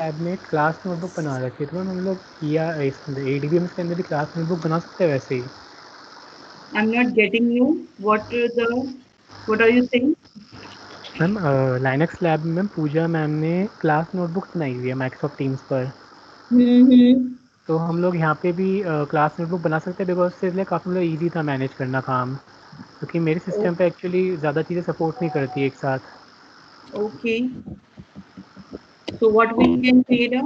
Lab में class notebook बना रखी है, तो मैम हम लोग या ADBMS के अंदर भी क्लास नोटबुक बना सकते हैं वैसे ही? I'm not getting you. What are you saying? Ma'am Linux lab में मैम पूजा मैम ने क्लास नोटबुक बनाई हुई है माइक्रोसॉफ्ट टीम्स पर, Mm-hmm. तो हम लोग यहाँ पे भी क्लास नोटबुक बना सकते हैं, बिकॉज इससे लिए काफ़ी मतलब ईजी था मैनेज करना काम, क्योंकि मेरे सिस्टम पे एक्चुअली ज़्यादा चीज़ें सपोर्ट नहीं करती एक साथ। Okay. So what we can create a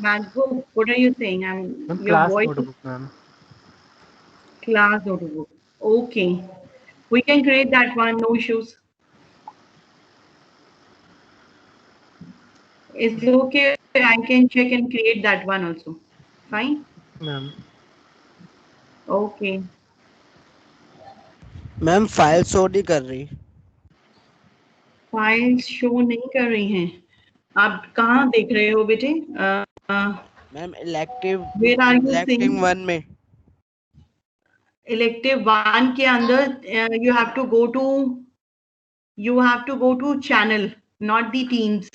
MacBook. What are you saying? Ma'am Your class voice is notebook ma'am. class notebook. Okay. We can create that one. No issues. It's okay. I can check and create that one also. Fine. Ma'am Okay. Ma'am file show नहीं कर रही। File show नहीं कर रही हैं। आप कहाँ देख रहे हो बेटे? Ma'am elective Where are you elective seeing? 1 में। Elective 1 के अंदर you have to go to channel, not the teams.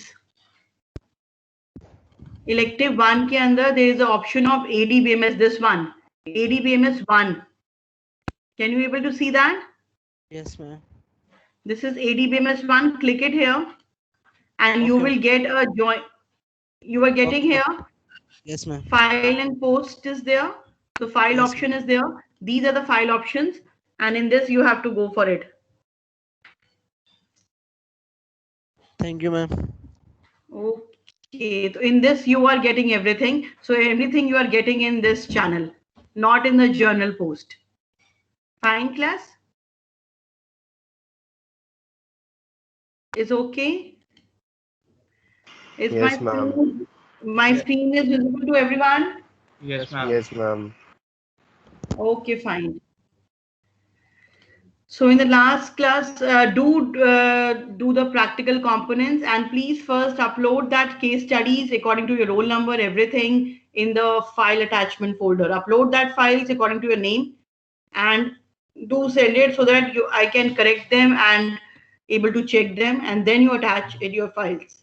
Elective 1 के अंदर there is the option of ADBMS, this one, ADBMS 1. Can you able to see that? Yes ma'am. This is ADBMS 1. Click it here and you okay will get a join. You are getting okay. here. Yes ma'am. File and post is there. So file yes option is there. These are the file options, and in this you have to go for it. Thank you ma'am. Okay, so in this you are getting everything. So everything you are getting in this channel, not in the journal post. Fine, class? Is okay? Is Yes, ma'am. my Yes. screen is visible to everyone? Yes, ma'am. Yes, ma'am. Okay, fine. So in the last class, do the practical components, and please first upload that case studies according to your roll number, everything in the file attachment folder. Upload that files according to your name and do send it so that I can correct them and able to check them, and then you attach in your files.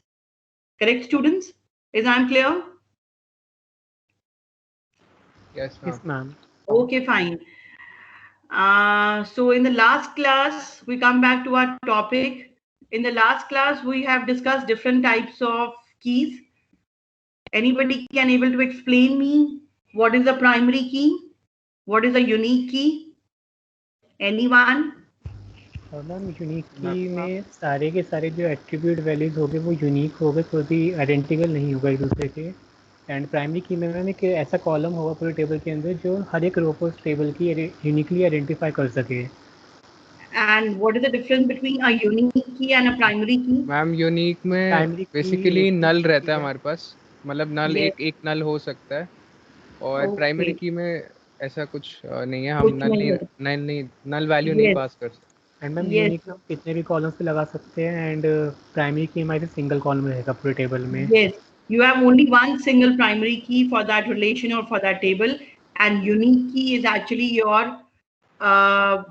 Correct, students? Is I'm clear? Yes, ma'am. Yes ma'am. Okay, fine. So in the last class, we come back to our topic. In the last class, we have discussed different types of keys. Anybody can able to explain me what is the primary key? What is a unique key? Anyone? और ma'am unique ma'am की में सारे के सारे जो attribute values हो गए वो यूनिक हो गए, कोई भी आइडेंटिकल नहीं होगा एक दूसरे के। एंड प्राइमरी की में मैम एक ऐसा कॉलम होगा पूरे टेबल के अंदर जो हर एक रो को उस टेबल की यूनिकली आइडेंटिफाई कर सके। And what is the difference between a unique key and a primary key? Ma'am unique में प्राइमरी की बेसिकली एक नल होती रहता है है। हमारे पास, मतलब नल Yes. एक नल हो सकता है, और प्राइमरी Okay. की में ऐसा कुछ नहीं है, हम कुछ नहीं है. नल वैल्यू नहीं Yes. पास कर सकते। And ma'am Yes. यूनिक में कितने भी कॉलम्स पे लगा सकते हैं, एंड प्राइमरी की हमारे सिंगल कॉलम रहेगा पूरे टेबल में। Yes, you have only one single primary key for that relation or for that table, and unique key is actually your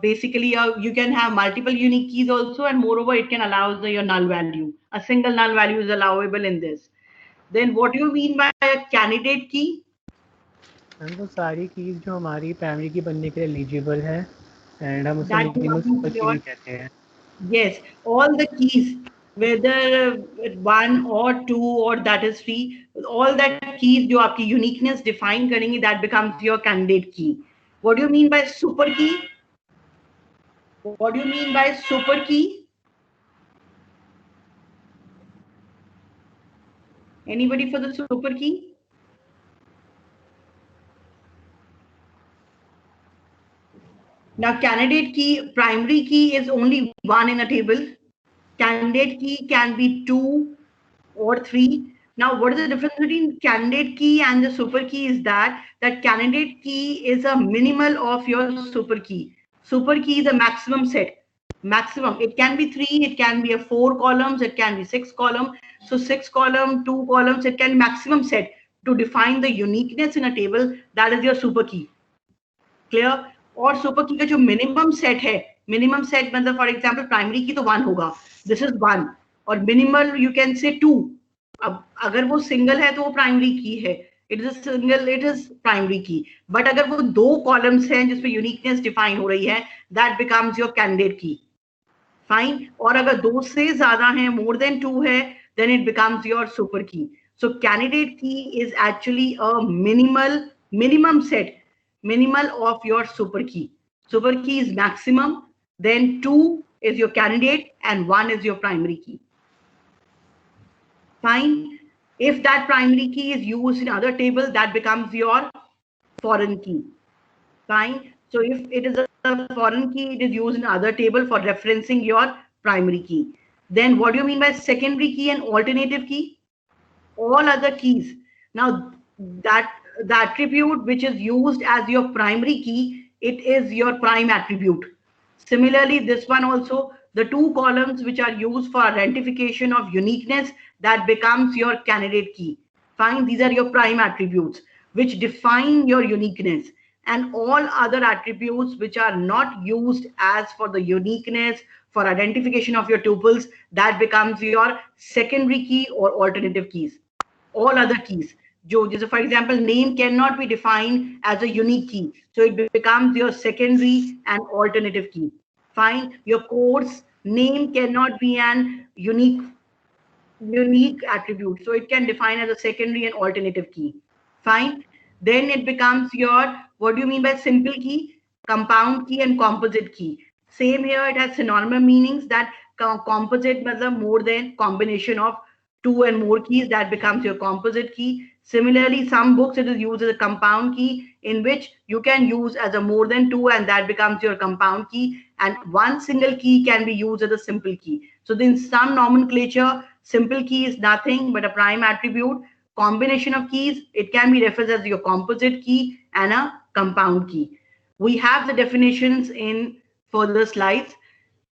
basically you can have multiple unique keys also, and moreover it can allow your null value. A single null value is allowable in this. Then what do you mean by a candidate key? Ma'am वो सारी keys जो हमारी primary की बनने के लिए eligible है, and हम उसे That मिनिमल सुपर is की भी your, कहते हैं। yes, all the keys, whether one or two or that is three, all that keys जो आपकी uniqueness define करेंगी, that becomes your candidate key. What do you mean by super key? What do you mean by super key? Anybody for the super key? Now, candidate key, primary key is only one in a table. Candidate key can be two or three. Now, what is the difference between candidate key and the super key is that candidate key is a minimal of your super key. Super key is a maximum set. Maximum. It can be three, it can be a four columns, it can be six column. So six column, two columns, it can be maximum set to define the uniqueness in a table. That is your super key. Clear? और super की का जो minimum set है, minimum set मतलब for example primary की तो one होगा, this is one, और मिनिमल यू कैन से 2. अब अगर वो सिंगल है तो वो प्राइमरी की है, it is single, it is primary की. बट अगर वो 2 कॉलम्स हैं जिसमें यूनिकनेस डिफाइन हो रही है, दैट बिकम्स योर कैंडिडेट की. फाइन. और अगर 2 से ज्यादा है, मोर देन 2 है, then it becomes your super key. So candidate key is actually a minimum set, minimal of your super key. Super key is maximum, then 2 is your candidate and 1 is your primary key. Fine. If that primary key is used in other table, that becomes your foreign key. Fine. So if it is a foreign key, it is used in other table for referencing your primary key. Then what do you mean by secondary key and alternative key? All other keys. Now that the attribute which is used as your primary key, it is your prime attribute. Similarly, this one also, the 2 columns which are used for identification of uniqueness, that becomes your candidate key. Fine. These are your prime attributes which define your uniqueness, and all other attributes which are not used as for the uniqueness, for identification of your tuples, that becomes your secondary key or alternative keys. All other keys, for example, name cannot be defined as a unique key, so it becomes your secondary and alternative key. Fine. Your course name cannot be an unique attribute, so it can define as a secondary and alternative key. Fine. Then it becomes your, what do you mean by simple key, compound key and composite key? Same here, it has synonymous meanings, that composite means more than combination of 2 and more keys, that becomes your composite key. Similarly, some books it is used as a compound key, in which you can use as a more than 2, and that becomes your compound key, and one single key can be used as a simple key. So in some nomenclature, simple key is nothing but a prime attribute. Combination of keys, it can be referred as your composite key and a compound key. We have the definitions in further slides.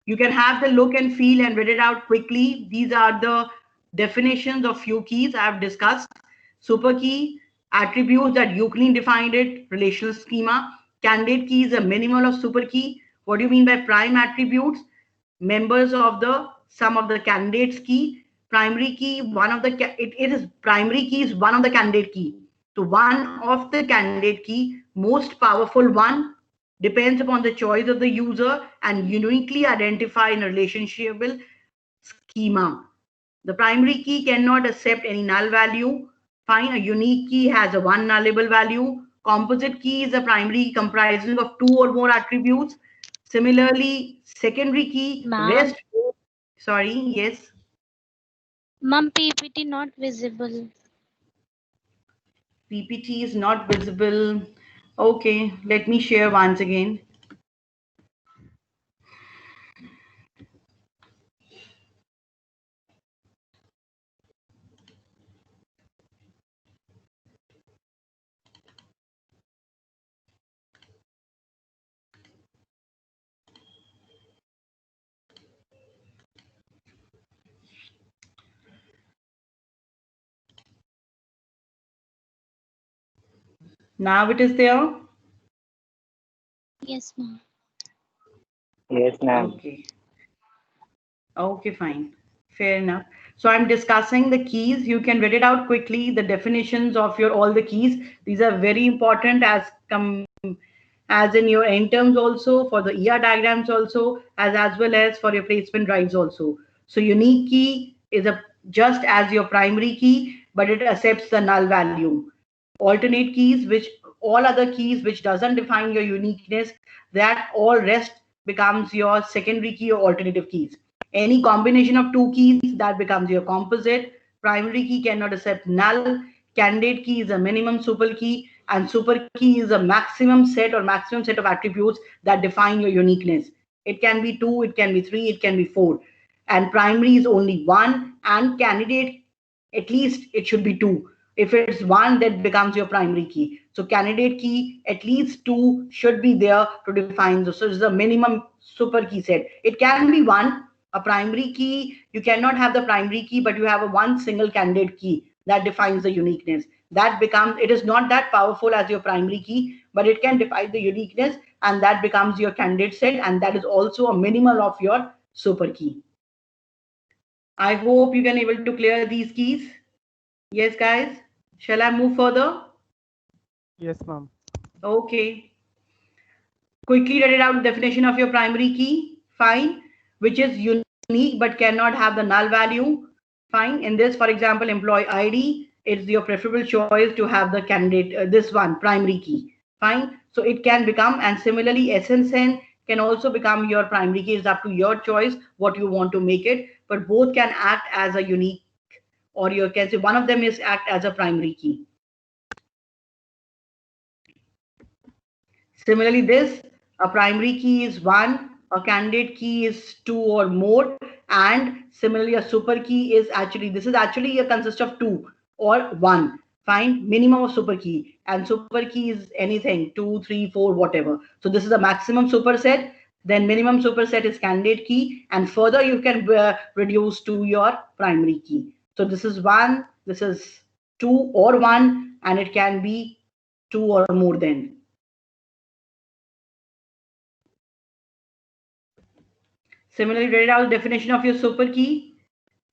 You can have the look and feel and read it out quickly. These are the definitions of few keys I have discussed. Super key, attributes that Euclid defined it, relational schema. Candidate key is a minimal of super key. What do you mean by prime attributes? Members of the sum of the candidate's key. Primary key, one of the, it is primary key is one of the candidate key. So one of the candidate key, most powerful one, depends upon the choice of the user and uniquely identify in a relationship schema. The primary key cannot accept any null value. Fine. A unique key has a one nullable value. Composite key is a primary comprising of 2 or more attributes. Similarly, secondary key, rest. Sorry, yes. Ma'am, PPT not visible. PPT is not visible. Okay, let me share once again. Now it is there. Yes, ma'am. Yes, ma'am. Okay. Okay, fine. Fair enough. So I'm discussing the keys. You can read it out quickly. The definitions of your all the keys. These are very important as in your end terms also, for the ER diagrams also, as well as for your placement drives also. So unique key is a just as your primary key, but it accepts the null value. Alternate keys, which all other keys which doesn't define your uniqueness, that all rest becomes your secondary key or alternative keys. Any combination of 2 keys, that becomes your composite. Primary key cannot accept null. Candidate key is a minimum super key, and super key is a maximum set of attributes that define your uniqueness. It can be 2, it can be 3, it can be 4. And primary is only 1, and candidate, at least it should be 2. If it's 1, that becomes your primary key. So candidate key, at least 2 should be there to define this. So it's the minimum super key set. It can be 1, a primary key. You cannot have the primary key, but you have a one single candidate key that defines the uniqueness. That becomes, it is not that powerful as your primary key, but it can define the uniqueness, and that becomes your candidate set, and that is also a minimal of your super key. I hope you can able to clear these keys. Yes, guys. Shall I move further? Yes, ma'am. Okay. Quickly read it out. Definition of your primary key. Fine. Which is unique but cannot have the null value. Fine. In this, for example, employee ID, it's your preferable choice to have the candidate, this one, primary key. Fine. So it can become, and similarly, SSN can also become your primary key. It's up to your choice what you want to make it, but both can act as a unique, or you can say one of them is act as a primary key. Similarly, this, a primary key is 1, a candidate key is 2 or more, and similarly a super key is actually, this is actually a consist of 2 or 1. Fine, minimum of super key, and super key is anything 2, 3, 4, whatever. So this is a maximum superset. Then minimum superset is candidate key, and further you can reduce to your primary key. So this is 1, this is 2 or 1, and it can be 2 or more than. Similarly, read out the definition of your super key.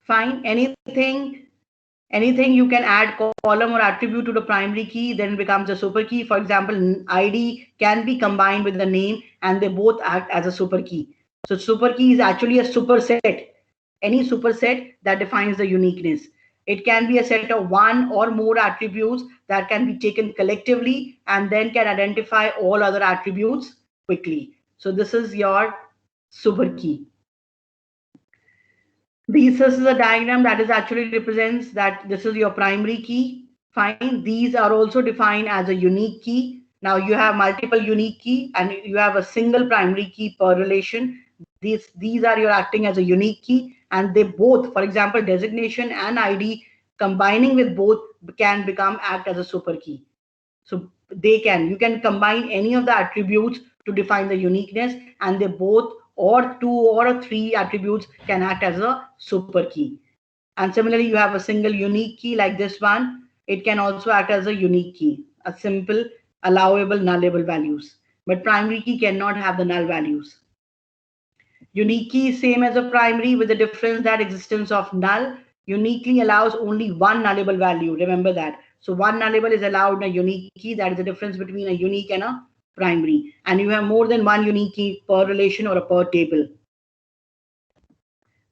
Fine, anything you can add column or attribute to the primary key, then it becomes a super key. For example, ID can be combined with the name and they both act as a super key. So super key is actually a superset, any superset that defines the uniqueness. It can be a set of one or more attributes that can be taken collectively and then can identify all other attributes quickly. So this is your super key. This is a diagram that is actually represents that this is your primary key. Fine. These are also defined as a unique key. Now you have multiple unique key and you have a single primary key per relation. These are your acting as a unique key, and they both, for example, designation and ID combining with both can become act as a super key. So you can combine any of the attributes to define the uniqueness, and they both or 2 or 3 attributes can act as a super key. And similarly, you have a single unique key like this one. It can also act as a unique key, a simple allowable nullable values. But primary key cannot have the null values. Unique key is same as a primary with the difference that existence of null uniquely allows only one nullable value. Remember that. So one nullable is allowed in a unique key. That is the difference between a unique and a primary. And you have more than one unique key per relation or a per table.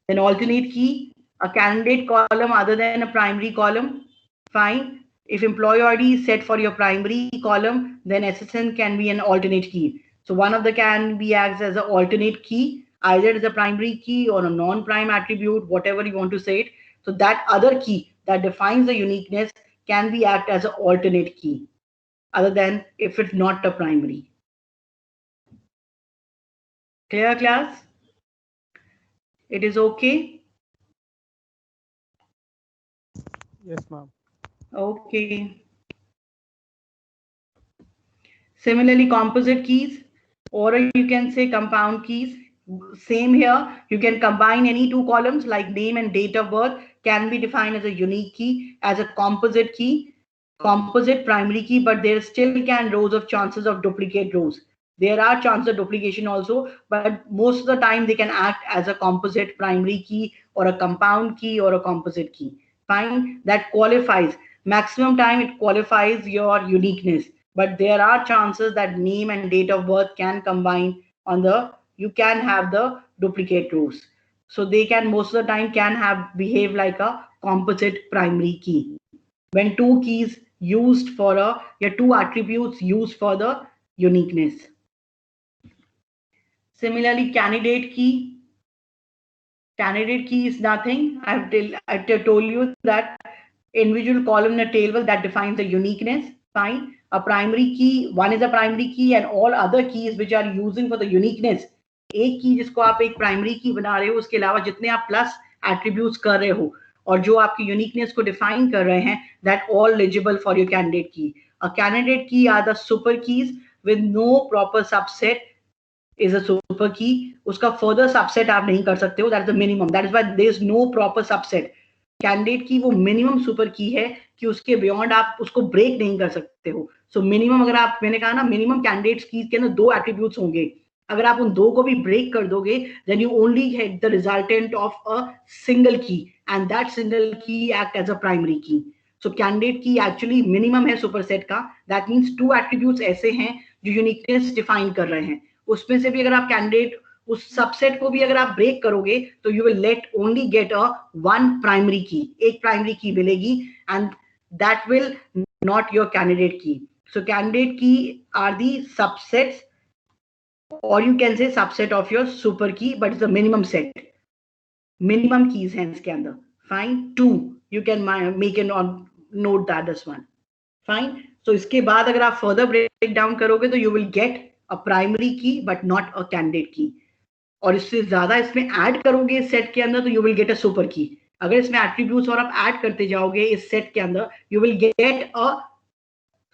Then alternate key, a candidate column other than a primary column. Fine. If employee ID is set for your primary column, then SSN can be an alternate key. So one of the can be acts as an alternate key, either as a primary key or a non-prime attribute, whatever you want to say it. So that other key that defines the uniqueness can be act as an alternate key, other than if it's not a primary. Clear, class? It is okay? Yes, ma'am. Okay. Similarly, composite keys, or you can say compound keys. Same here. You can combine any two columns like name and date of birth can be defined as a unique key, as a composite key, composite primary key, but there still can rows of chances of duplicate rows. There are chances of duplication also, but most of the time they can act as a composite primary key or a compound key or a composite key. Fine, that qualifies. Maximum time it qualifies your uniqueness, but there are chances that name and date of birth can combine on the, you can have the duplicate rows. So they can most of the time can have behave like a composite primary key. When two keys used for your two attributes used for the uniqueness. Similarly, candidate key. Candidate key is nothing. I've told you that individual column in a table that defines the uniqueness. Fine. A primary key, one is a primary key and all other keys which are using for the uniqueness. एक की जिसको आप एक primary की बना रहे हो, उसके अलावा जितने आप प्लस एट्रीब्यूट्स कर रहे हो और जो आपकी यूनिकनेस को डिफाइन कर रहे हैं, that all eligible for your candidate key. A candidate key are the super keys with no proper subset is a super key. उसका further subset आप नहीं कर सकते हो. That is the minimum. That is why there is no proper subset. Candidate की वो minimum super key है कि उसके beyond आप उसको break नहीं कर सकते हो. So minimum, अगर आप, मैंने कहा ना, minimum candidates की के अंदर दो attributes होंगे. अगर आप उन दो को भी ब्रेक कर दोगे, then you only get the resultant of a single key, and that single key act as a primary key. So candidate key actually minimum है superset का. That means 2 attributes ऐसे हैं जो uniqueness define कर रहे हैं. उसमें से भी अगर आप candidate उस सबसेट को भी अगर आप ब्रेक करोगे तो you will let only get a one primary key, एक प्राइमरी की मिलेगी, and that will not your candidate key. So candidate key are the subsets, or you can say subset of your super key, but it's a minimum set. Minimum keys हैं इसके अंदर. Fine. 2 you can make a note that this one. Fine. So इसके बाद अगर आप further break down करोगे तो you will get a primary key but not a candidate key. और इससे ज्यादा इसमें ऐड करोगे इस सेट के अंदर तो you will get a super की. अगर इसमें एट्रीब्यूट्स और आप ऐड करते जाओगे इस सेट के अंदर, you will get a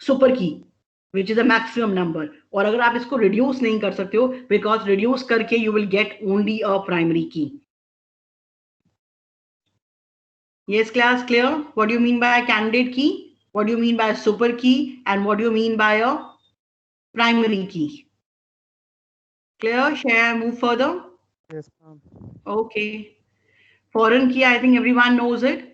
super key which is a maximum number. और अगर आप इसको रिड्यूस नहीं कर सकते हो, बिकॉज रिड्यूस करके you will get only a primary key. Yes, class, clear? What do you mean by a candidate key? What do you mean by a super key? And what do you mean by a primary key? Clear? Shall I move further? Yes, ma'am. Okay. Foreign key, I think everyone knows it.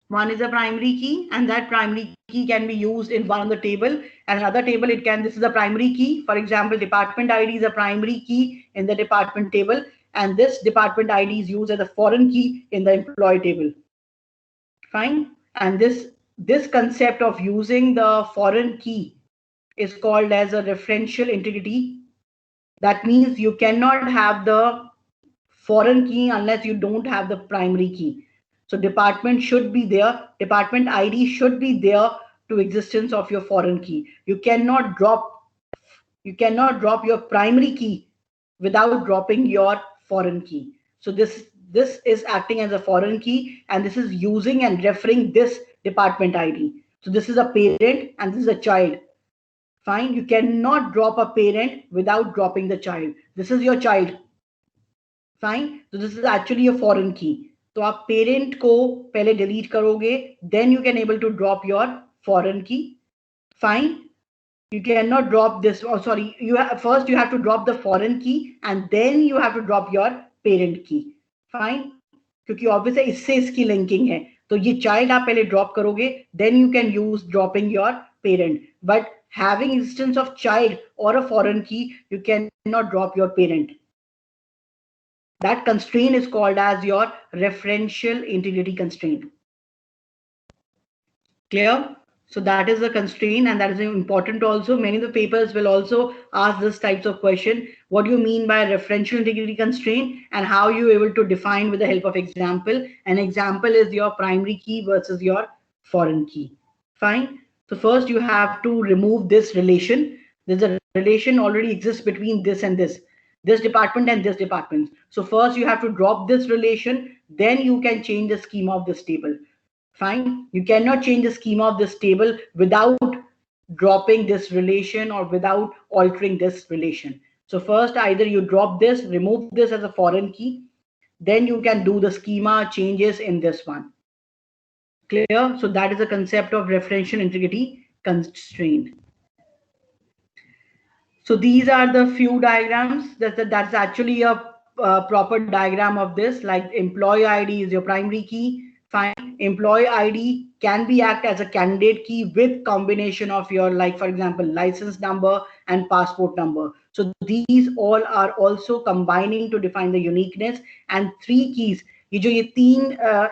One is a primary key, and that primary key can be used in one of the table, and another table it can, this is a primary key. For example, department ID is a primary key in the department table, and this department ID is used as a foreign key in the employee table. Fine. And this concept of using the foreign key is called as a referential integrity. That means you cannot have the foreign key unless you don't have the primary key. So department should be there, department ID should be there to existence of your foreign key. You cannot drop your primary key without dropping your foreign key. So this is acting as a foreign key, and this is using and referring this department ID. So this is a parent and this is a child. Fine. You cannot drop a parent without dropping the child. This is your child. Fine. So this is actually a foreign key. तो आप parent को पहले delete करोगे, then you can able to drop your foreign key. Fine. You cannot drop this. Oh, sorry. First you have to drop the foreign key, and then you have to drop your parent key. Fine. क्योंकि obvious है इससे इसकी linking है. तो ये child आप पहले drop करोगे, then you can use dropping your parent. But having existence of child or a foreign key, you cannot drop your parent. That constraint is called as your referential integrity constraint. Clear? So that is the constraint, and that is important also. Many of the papers will also ask this types of question. What do you mean by referential integrity constraint, and how you able to define with the help of example? An example is your primary key versus your foreign key. Fine. So first you have to remove this relation. There's a relation already exists between this and this department and this department. So first you have to drop this relation, then you can change the schema of this table. Fine. You cannot change the schema of this table without dropping this relation or without altering this relation. So first either you drop this, remove this as a foreign key, then you can do the schema changes in this one. Clear? So that is the concept of referential integrity constraint. So these are the few diagrams. That's actually a proper diagram of this. Like employee ID is your primary key. Fine. Employee ID can be act as a candidate key with combination of your, like for example, license number and passport number. So these all are also combining to define the uniqueness. And 3 keys. ये जो ये 3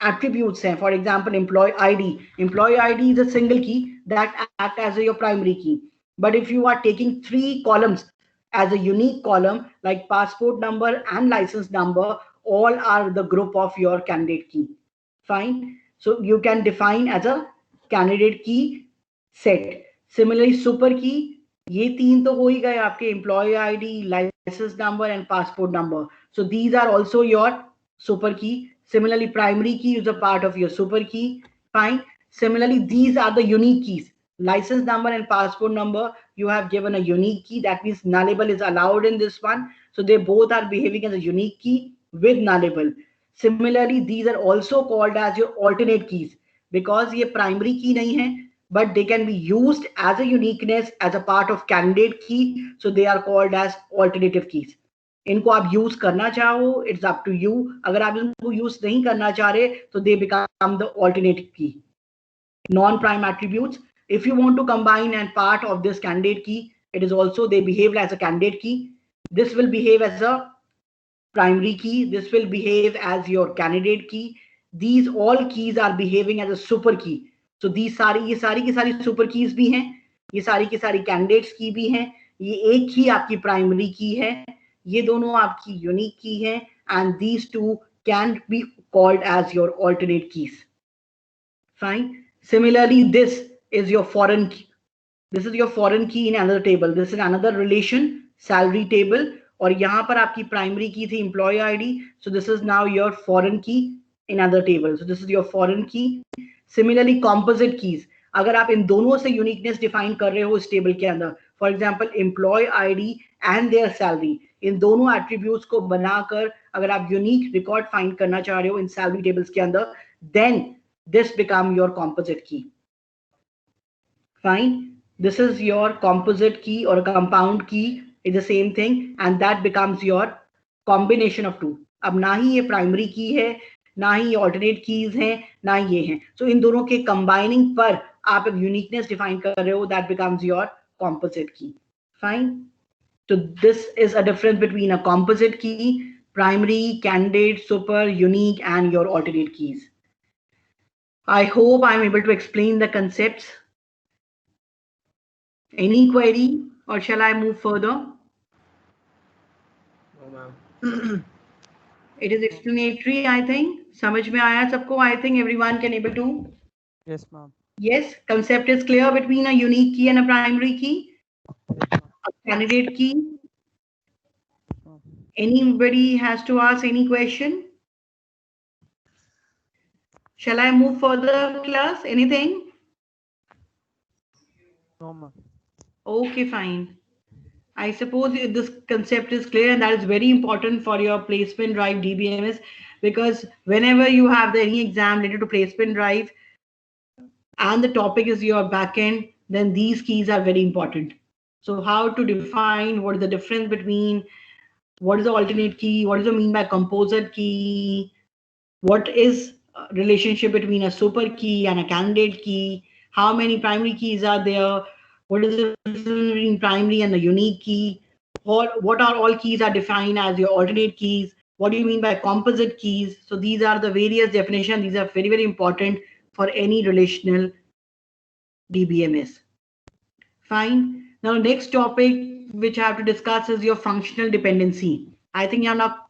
attributes हैं. For example, employee ID. Employee ID is a single key that act as your primary key. But if you are taking 3 columns as a unique column, like passport number and license number, all are the group of your candidate key. Fine. So you can define as a candidate key set. Similarly, super key, ये 3 तो हो ही गए आपके, employee ID, license number and passport number. So these are also your super key. Similarly, primary key is a part of your super key. Fine. Similarly, these are the unique keys. License number and passport number, you have given a unique key. That means nullable is allowed in this one. So they both are behaving as a unique key with nullable. Similarly, these are also called as your alternate keys, because ये primary key नहीं है, but they can be used as a uniqueness as a part of candidate key. So they are called as alternative keys. इनको आप use करना चाहो, it's up to you. अगर आप इनको यूज नहीं करना चाह रहे तो दे बिकम द ऑल्टरनेटिव की. Non-prime attributes, if you want to combine and part of this candidate key, it is also they behave as a candidate key. This will behave as a primary key. This will behave as your candidate key. These all keys are behaving as a super key. So these ये सारी की सारी super keys भी हैं, ये सारी की सारी candidates की भी हैं. ये एक ही आपकी primary key है, ये दोनों आपकी unique key हैं, and these two can be called as your alternate keys. Fine. Similarly, this is your foreign key. This is your foreign key in another table. This is another relation, salary table. और यहाँ पर आपकी primary key थी employee ID. So this is now your foreign key in other table. So this is your foreign key. Similarly, composite keys. अगर आप इन दोनों से uniqueness define कर रहे हो इस table के अंदर, for example, employee ID and their salary, इन दोनों attributes को बनाकर अगर आप unique record find करना चाह रहे हो इन salary tables के अंदर, then this become your composite key. Fine. This is your composite key or a compound key is the same thing, and that becomes your combination of two. अब ना ही ये primary key है, ना ही ये alternate keys हैं, ना ही ये हैं. So इन दोनों के combining पर आप एक uniqueness define कर रहे हो, that becomes your composite key. Fine. So this is a difference between a composite key, primary, candidate, super, unique, and your alternate keys. I hope I'm able to explain the concepts. Any query, or shall I move further? No, ma'am. It is explanatory, I think. समझ में आया सबको? I think everyone can able to. Yes, ma'am. Yes, concept is clear between a unique key and a primary key. A candidate key. Anybody has to ask any question? Shall I move further, class? Anything? No, ma'am. Okay, fine. I suppose this concept is clear, and that is very important for your placement drive DBMS, because whenever you have any exam related to placement drive and the topic is your backend, then these keys are very important. So how to define what is the difference between what is the alternate key, what does it mean by composite key, what is relationship between a super key and a candidate key, how many primary keys are there, what is the difference between primary and the unique key, or what are all keys are defined as your alternate keys, what do you mean by composite keys. So these are the various definitions. These are very, very important for any relational DBMS. Fine. Now next topic which I have to discuss is your functional dependency. I think now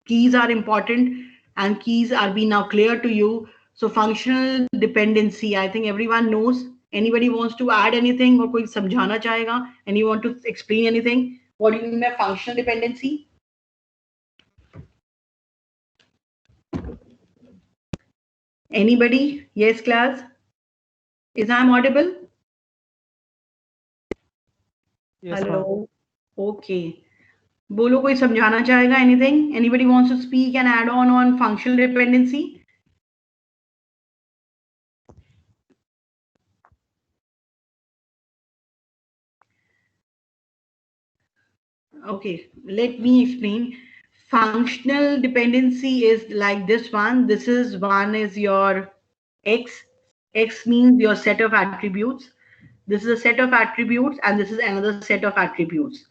keys are important and keys are being now clear to you. So functional dependency, I think everyone knows. Anybody wants to add anything or कोई समझाना चाहेगा? And you want to explain anything? What do you mean by functional dependency? Anybody? Yes, class. Is I audible? Yes, Hello. ma'am. Okay. बोलो कोई समझाना चाहेगा? Anything? Anybody wants to speak and add on functional dependency? Okay, let me explain. Functional dependency is like this one. This is one is your X. X means your set of attributes. This is a set of attributes and this is another set of attributes.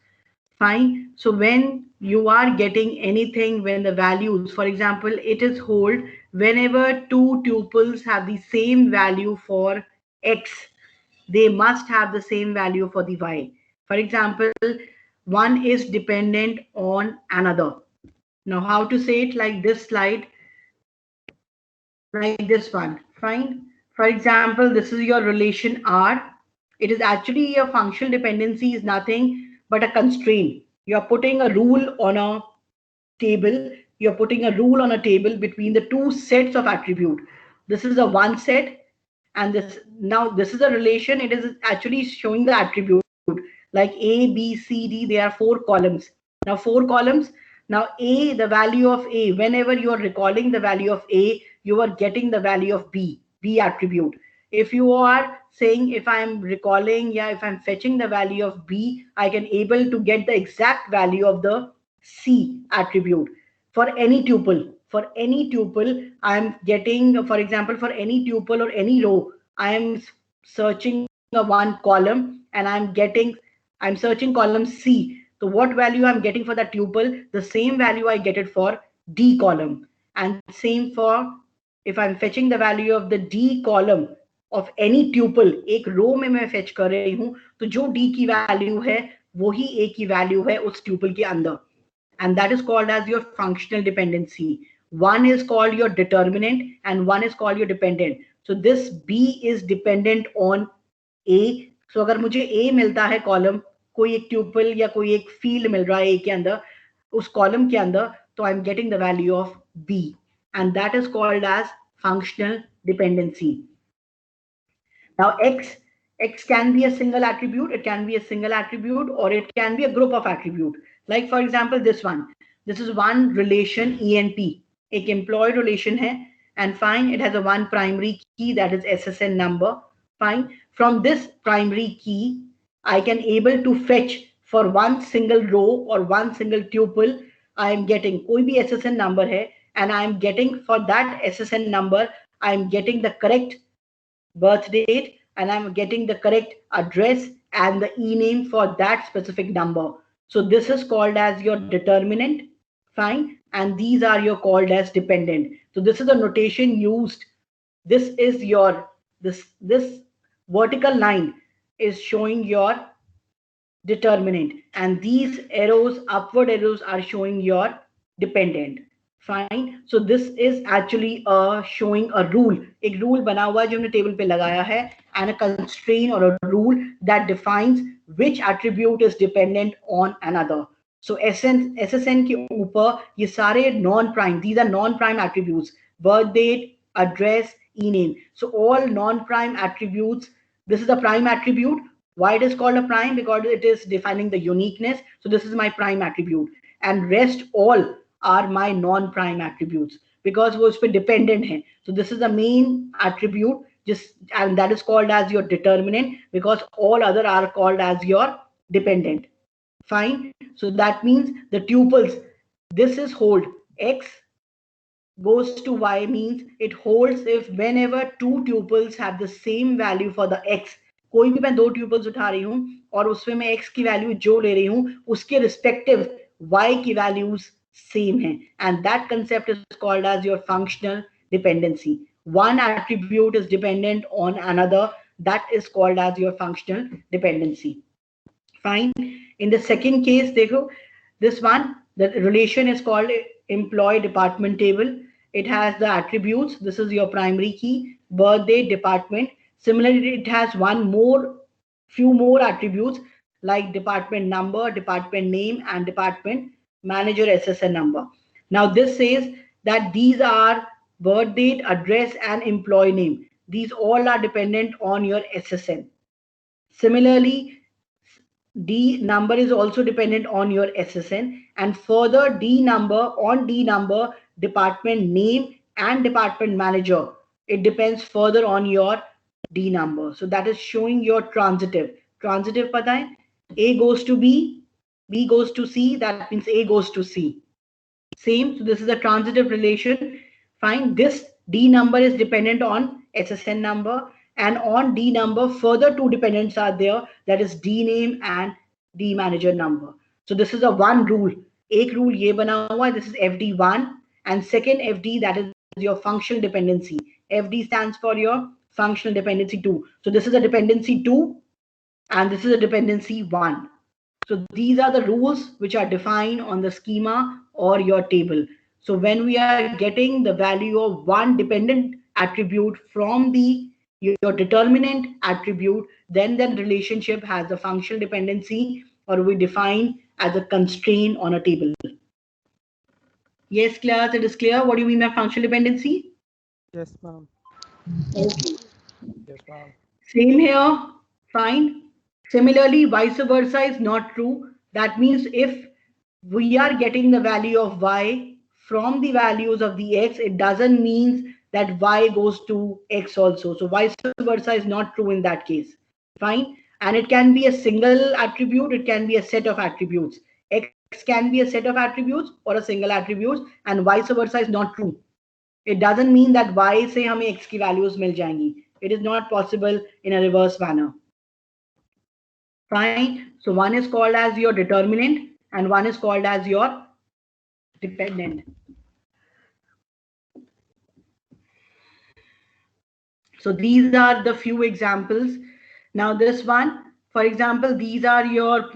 Fine. So when you are getting anything, when the values, for example, it is hold whenever two tuples have the same value for X, they must have the same value for the Y. For example, one is dependent on another. Now, how to say it like this slide, like this one, fine. For example, this is your relation R. It is actually a functional dependency is nothing but a constraint. You are putting a rule on a table. You're putting a rule on a table between the two sets of attribute. This is a one set and this is a relation. It is actually showing the attribute like A, B, C, D. There are 4 columns. Now 4 columns. Now A, the value of A, whenever you are recalling the value of A, you are getting the value of B attribute. if you are saying, if I'm recalling, yeah, if I'm fetching the value of B, I can able to get the exact value of the C attribute for any tuple. For any tuple, I'm getting, for example, for any tuple or any row, I'm searching a one column and I'm searching column C. So what value I'm getting for that tuple, the same value I get it for D column. And same for if I'm fetching the value of the D column of any tuple, एक रो में मैं fetch कर रही हूँ, तो जो D की value है वही A की value है उस tuple के अंदर. And that is called as your functional dependency. One is called your determinant and one is called your dependent. So this B is dependent on A. So अगर मुझे A मिलता है column, कोई एक tuple या कोई एक field मिल रहा है A के अंदर, उस column के अंदर, तो I'm getting the value of B. And that is called as functional dependency. Now X can be a single attribute, it can be a single attribute, or it can be a group of attribute. Like for example, this one. This is one relation ENP. एक employee relation है, and fine, it has a one primary key, that is SSN number. Fine. From this primary key, I can able to fetch for one single row or one single tuple. I am getting कोई भी SSN number है, and I am getting for that SSN number, I am getting the correct birth date and I'm getting the correct address and the e-name for that specific number. So this is called as your determinant, fine, and these are your called as dependent. So this is the notation used. This is your this vertical line is showing your determinant, and these arrows, upward arrows, are showing your dependent. Fine. So this is actually showing a rule. एक rule बना हुआ है जो हमने table पे लगाया है, and a constraint or a rule that defines which attribute is dependent on another. So SSN के ऊपर ये सारे non-prime, these are non-prime attributes: birth date, address, e-name. So all non-prime attributes. This is a prime attribute. Why it is called a prime? Because it is defining the uniqueness. So this is my prime attribute, and rest all are my non-prime attributes because वो उस पे dependent है. So this is the main attribute, and that is called as your determinant because all other are called as your dependent. Fine. So that means the tuples, this is hold. X goes to Y means it holds if whenever two tuples have the same value for the X. कोई भी मैं दो tuples उठा रही हूँ और उसमें मैं x की वैल्यू जो ले रही हूँ उसके रिस्पेक्टिव y की वैल्यूज सेम है, and that concept is called as your functional dependency. One attribute is dependent on another, that is called as your functional dependency. Fine. In the second case, देखो, this one, the relation is called employee department table. It has the attributes. This is your primary key, birthday, department. Similarly, it has few more attributes like department number, department name, and department manager SSN number. Now this says that these are birth date, address, and employee name. These all are dependent on your SSN. Similarly, D number is also dependent on your SSN, and further D number, department name and department manager, it depends further on your D number. So that is showing your transitive. Transitive पता है? A goes to B, B goes to C, that means A goes to C. Same, so this is a transitive relation. Fine, this D number is dependent on SSN number, and on D number further two dependents are there, that is D name and D manager number. So this is a one rule. एक rule ये बना हुआ है, this is FD1, and second FD, that is your functional dependency. FD stands for your functional dependency 2. So this is a dependency 2 and this is a dependency 1. So these are the rules which are defined on the schema or your table. So when we are getting the value of one dependent attribute from your determinant attribute, then the relationship has a functional dependency, or we define as a constraint on a table. Yes, class, it is clear. What do you mean by functional dependency? Yes, ma'am. Okay. Yes, ma'am. Same here. Fine. Similarly, vice versa is not true. That means if we are getting the value of y from the values of the x, it doesn't mean that y goes to x also. So vice versa is not true in that case. Fine. And it can be a single attribute, it can be a set of attributes. X can be a set of attributes or a single attribute, and vice versa is not true. It doesn't mean that y से हमें x की values मिल जाएंगी. It is not possible in a reverse manner. Fine. So one is called as your determinant and one is called as your dependent. So these are the few examples. Now this one, for example, these are your,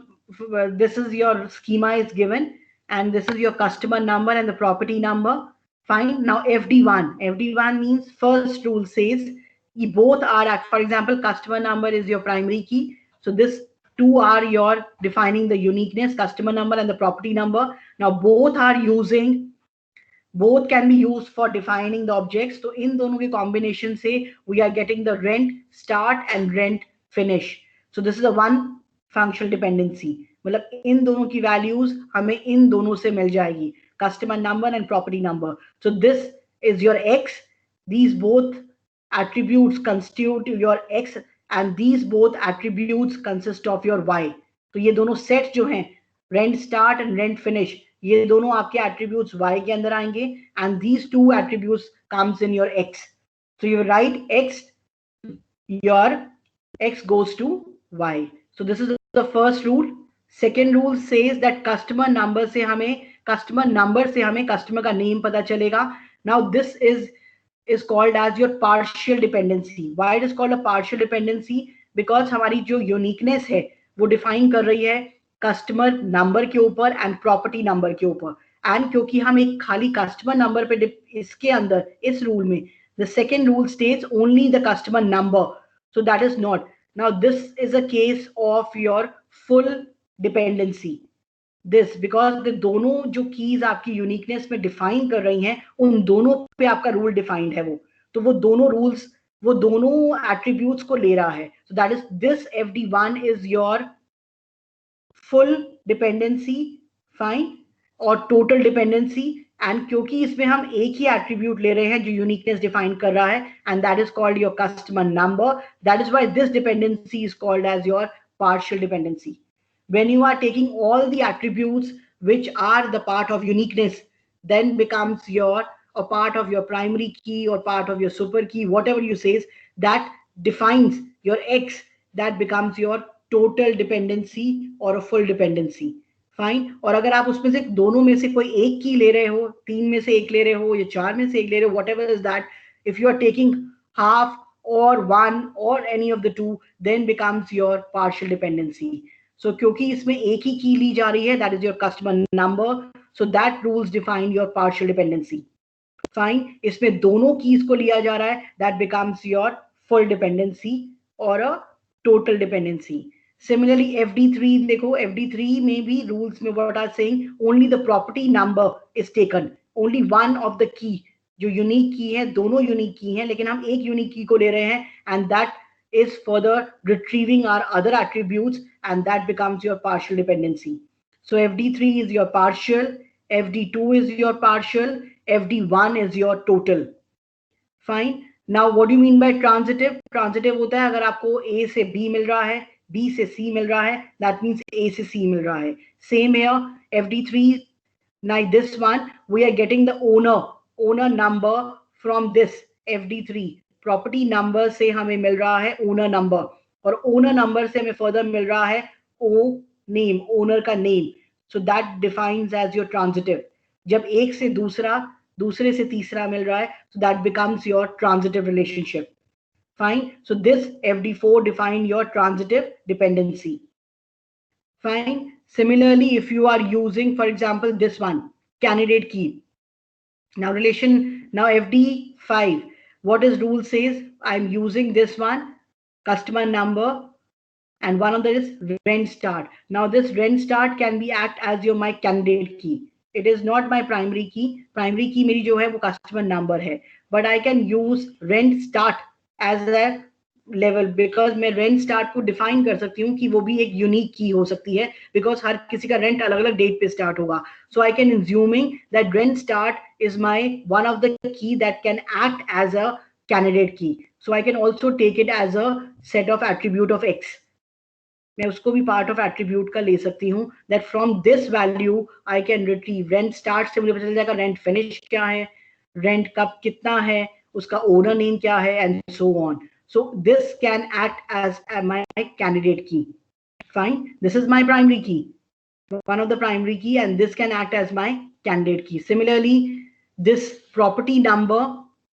this is your schema is given and this is your customer number and the property number. Fine. Now FD1 means first rule says both are, for example, customer number is your primary key. So this two are your defining the uniqueness, customer number and the property number. Now both can be used for defining the objects. So in दोनों के combination से we are getting the rent start and rent finish. So this is a one functional dependency. मतलब इन दोनों की values हमें इन दोनों से मिल जाएगी, customer number and property number. So this is your x. These both attributes constitute your x and these both attributes consist of your y. तो ये दोनों set जो हैं rent start and rent finish, ये दोनों आपके attributes y के अंदर आएंगे and these two attributes comes in your x. So you write x, your x goes to y. So this is the first rule. Second rule says that customer number से हमें customer का name पता चलेगा. Now this is called as your partial dependency. Why it is called a partial dependency? Because हमारी जो uniqueness है वो define कर रही है कस्टमर नंबर के ऊपर एंड प्रॉपर्टी नंबर के ऊपर. एंड क्योंकि हम एक खाली कस्टमर नंबर पे इसके अंदर इस रूल में the second rule states only the customer number, so that is not. Now this is a case of your full dependency. This because the दोनों जो कीज आपकी यूनिकनेस में डिफाइन कर रही हैं उन दोनों पे आपका रूल डिफाइंड है वो, तो वो दोनों रूल्स वो दोनों एट्रीब्यूट्स को ले रहा है. So that is this FD1 is your full dependency. Fine. और टोटल डिपेंडेंसी. एंड क्योंकि इसमें हम एक ही एट्रीब्यूट ले रहे हैं जो यूनिकनेस डिफाइन कर रहा है and that is called your customer number, that is why this dependency is called as your partial dependency. When you are taking all the attributes which are the part of uniqueness, then becomes your a part of your primary key or part of your super key, whatever you say, that defines your x, that becomes your total dependency or a full dependency. Fine. और अगर आप उसमें से दोनों में से कोई एक की ले रहे हो, तीन में से एक ले रहे हो या चार में से एक ले रहे हो, whatever is that, if you are taking half or one or any of the two, then becomes your partial dependency. So क्योंकि इसमें एक ही की ली जा रही है, that is your customer number, so that rules define your partial dependency. Fine. इसमें दोनों keys को लिया जा रहा है, that becomes your full dependency or a total dependency. Similarly FD3 देखो, FD3 में भी rules में what are saying only the property number is taken, only one of the key, जो unique key है, दोनों unique key हैं लेकिन हम एक unique key को ले रहे हैं and that is further retrieving our other attributes and that becomes your partial dependency. So FD3 is your partial, FD2 is your partial, FD1 is your total. Fine. Now what do you mean by transitive? Transitive होता है अगर आपको A से B मिल रहा है, B से C मिल रहा है, that means A से C मिल रहा है. Same here, FD3. Now this one we are getting the owner number from this FD3. Property number से हमें मिल रहा है ओनर नंबर और ओनर नंबर से हमें फर्दर मिल रहा है ओ नेम, ओनर का name. So that defines as your transitive. जब एक से दूसरे से तीसरा मिल रहा है, so that becomes your transitive relationship. Fine. So this FD4 define your transitive dependency. Fine. Similarly, if you are using, for example, this one, candidate key. Now FD5. What is rule says? I'm using this one, customer number, and one of that is rent start. Now this rent start can be act as your my candidate key. It is not my primary key. Primary key मेरी जो है वो customer number है. But I can use rent start as a level, because मैं rent start को define कर सकती हूँ कि वो भी एक यूनिक की हो सकती है, बिकॉज हर किसी का रेंट अलग अलग डेट पे स्टार्ट होगा. So I can assuming that rent start is my one of the key that can act as a candidate key. So I can also take it as a set of attribute of X. मैं उसको भी part of attribute का ले सकती हूँ. That from this value I can retrieve rent start से मुझे पता चल जाएगा रेंट फिनिश क्या है, रेंट कब कितना है, उसका ओनर नेम क्या है, and so on. So this can act as my candidate key. Fine. This is my primary key, one of the primary key, and this can act as my candidate key. Similarly, this property number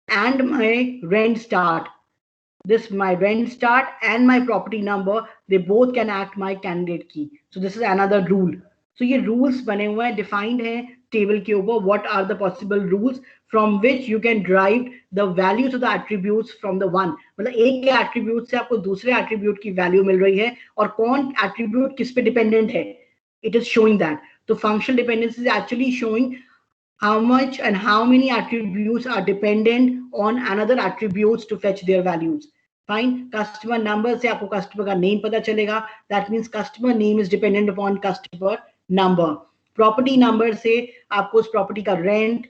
and my rent start, this my rent start and my property number, they both can act my candidate key. So this is another rule. So ये rules बने हुए हैं, defined है table के ऊपर. What are the possible rules from which you can derive the values of the attributes from the one. मतलब एक attribute से आपको दूसरे attribute की value मिल रही है, और कौन attribute किस पे dependent है, it is showing that. So functional dependency is actually showing how much and how many attributes are dependent on another attributes to fetch their values. Fine. Customer number से आपको customer का name पता चलेगा. That means customer name is dependent upon customer number. Property number से आपको उस property का rent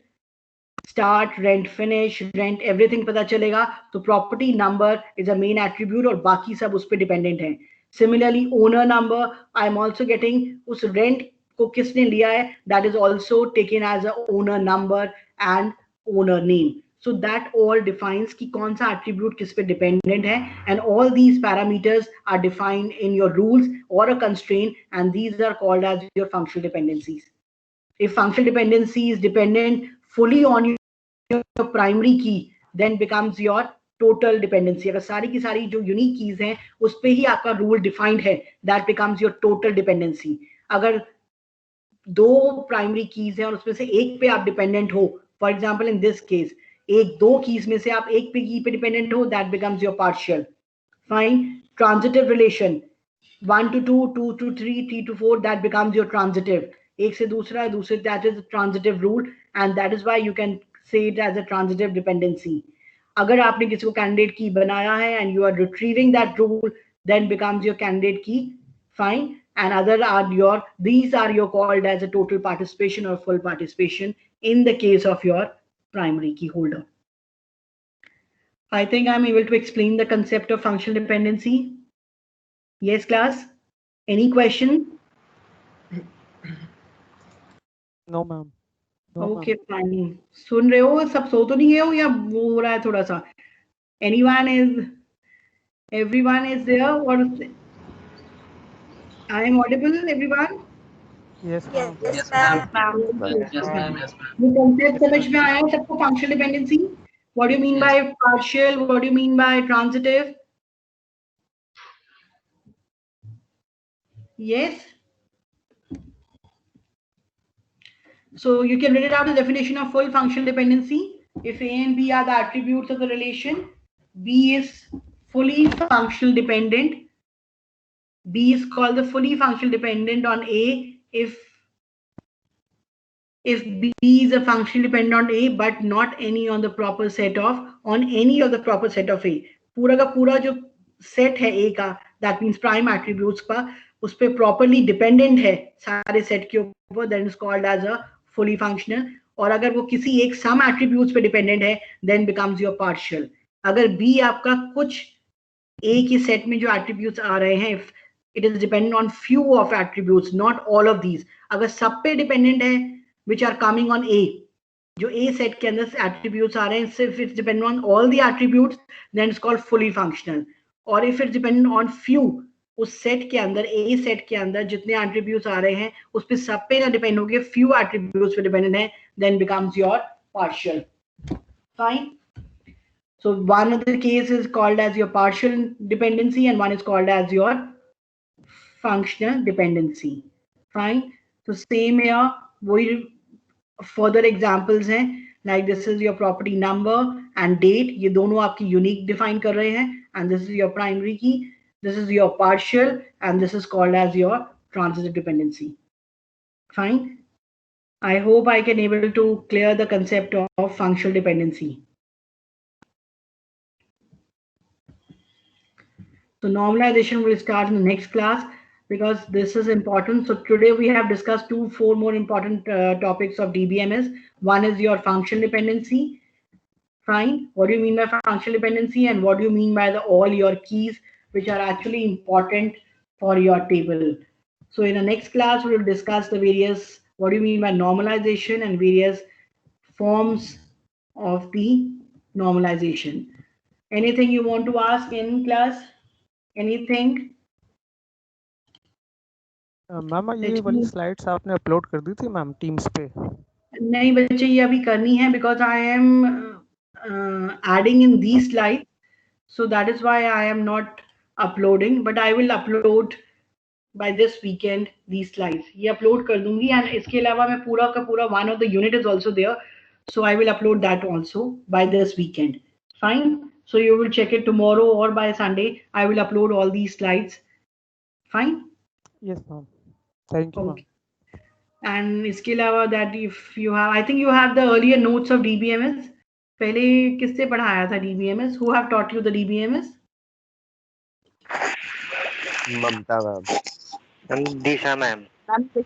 start, rent finish, rent everything पता चलेगा. तो property number is a main attribute और बाकी सब उस पे dependent है. Similarly, owner number, I am also getting उस rent को किसने लिया है, that is also taken as a owner number and owner name. So that all defines कि कौन सा attribute किस पे dependent है, and all these parameters are defined in your rules or a constraint, and these are called as your functional dependencies. If functional dependency is dependent fully on your primary key, then becomes your total dependency. अगर सारी की सारी जो unique keys हैं उस पे ही आपका rule defined है, that becomes your total dependency. अगर दो primary keys हैं और उसमें से एक पे आप dependent हो, for example in this case, एक दो keys में से आप एक पे key पे dependent हो, that becomes your partial. Fine. Transitive relation, 1 to 2, 2 to 3, 3 to 4, that becomes your transitive. एक से दूसरा, दूसरे, that is the transitive rule, and that is why you can say it as a transitive dependency. अगर आपने किसी को candidate key बनाया है and you are retrieving that rule, then becomes your candidate key. Fine. And other are your, these are your called as a total participation or full participation in the case of your primary key holder. I think I'm able to explain the concept of functional dependency. Yes, class? Any question? No, ma'am. No, Okay, fine. सुन रहे हो? सब सो तो नहीं गए हो या वो हो रहा है थोड़ा सा? Everyone is there, or I am audible, everyone? Yes, ma'am. Yes, ma'am. ये concept समझ में आया सबको functional dependency? What do you mean by partial? What do you mean by transitive? Yes? So you can read it out the definition of full functional dependency. If A and B are the attributes of the relation, B is fully functional dependent. B is called the fully functional dependent on A if B is a functional dependent on A but not any on the proper set of any of the proper set of A. पूरा का पूरा जो set है A का, that means prime attributes का, उस पे properly dependent है सारे set के ऊपर, then is called as a fully functional. और अगर वो किसी एक some attributes पे dependent है, then becomes your partial. अगर B आपका कुछ A की set में जो attributes आ रहे हैं, if it is dependent on few of attributes, not all of these. अगर सब पे dependent है, which are coming on A, जो A set के अंदर attributes आ रहे हैं, if it's dependent on all the attributes, then it's called fully functional. और if it's dependent on few, उस set के अंदर, A set के अंदर जितने attributes आ रहे हैं, उस पे सब पे ना depend होगे, few attributes पे dependent है, then becomes your partial. Fine. So one of the cases is called as your partial dependency and one is called as your functional dependency. Fine. So same here, वही further examples हैं, like this is your property number and date, ये दोनों आपकी unique define कर रहे हैं, and this is your primary key, this is your partial, and this is called as your transitive dependency. Fine. I hope I can able to clear the concept of functional dependency. So normalization will start in the next class because this is important. So today we have discussed four more important topics of DBMS. One is your functional dependency. Fine. What do you mean by functional dependency, and what do you mean by all your keys which are actually important for your table? So in the next class, we will discuss the various, what do you mean by normalization and various forms of the normalization. Anything you want to ask in class? Anything? Ma'am ये वाली slides आपने upload कर दी थी ma'am teams पे? नहीं बच्चे, ये अभी करनी है because I am adding in the slide, so that is why I am not uploading, but I will upload by this weekend these slides. ये upload कर दूंगी, and इसके अलावा मैं पूरा का पूरा one of the unit is also there, so I will upload that also by this weekend. Fine. So you will check it tomorrow or by Sunday. I will upload all these slides. Fine. Yes ma'am. Thank you ma'am. And इसके अलावा that if you have, I think you have the earlier notes of DBMS. पहले किससे पढ़ाया था DBMS? Who have taught you the DBMS? Mamta ma'am. And Disha ma'am.